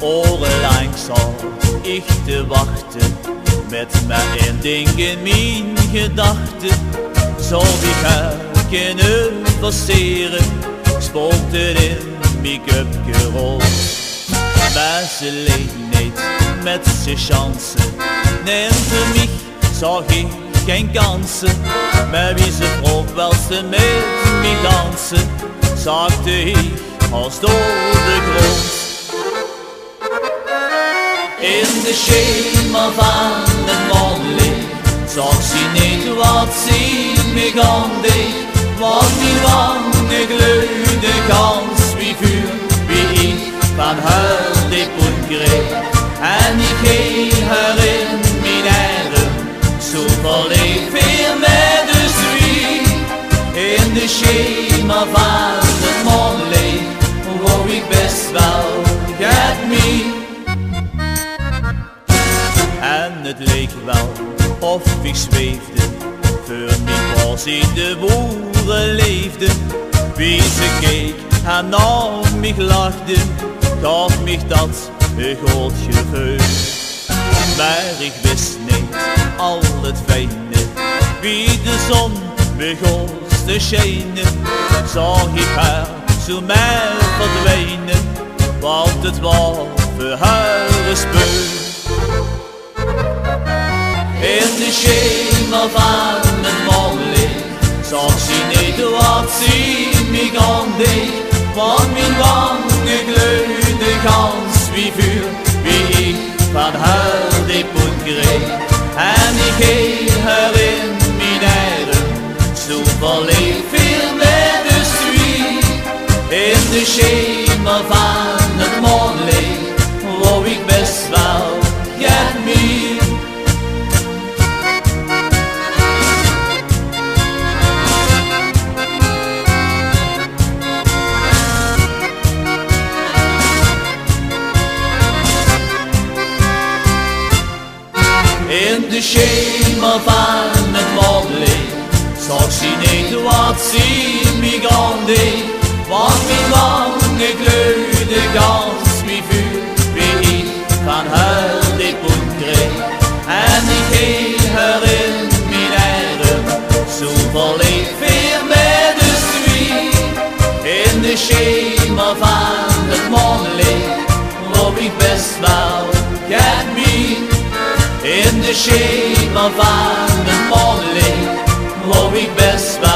Orenlang zal ik te wachten, met mijn één ding in mijn gedachten. Zou ik haar kunnen passeren, spookt het in make-up gerold. Maar ze leed niet met zijn chansen, nee, voor mij zag ik geen kansen. Maar wie ze vroeg wel ze met mij dansen, zakte ik als door de grond. In de schemer van het Maonleech zag ze niet wat ze me aan deed. Want die wangen gloeide gans wie vuur, wie ik van haar de poen kreeg. En ik hield haar in mijn arm, zo verleef weer met de zwier. In de schemer van het Maonleech wou ik best wel get me. En het leek wel of ik zweefde, voor mij was ik de boeren leefde. Wie ze keek en naar mij lachte, gaf mij dat een groot gevoel. Maar ik wist niet al het fijne, wie de zon begon te schijnen, zag ik haar zo maar verdwijnen, want het was voor haar een spul. In de schemer van het Maonleech zag ze niet wat ze me aan deed. Want mijn wangen gloeide gans wie vuur, wie ik van haar de poen kreeg. En ik hield haar in mijn arm, zo verleef veel met de zwier. In de schemer van het Maonleech wou ik best wel get me. In de schemer van het Maonleech zag ze niet wat ze me aan deed. Want mijn wangen gloeide gans wie vuur, wie ik van haar de poen kreeg. En ik hield haar in mijn arm, zo verleef weer met de zwier. In de schemer van het Maonleech wou ik best wel get me. In de schemer van het Maonleech wou ik best wel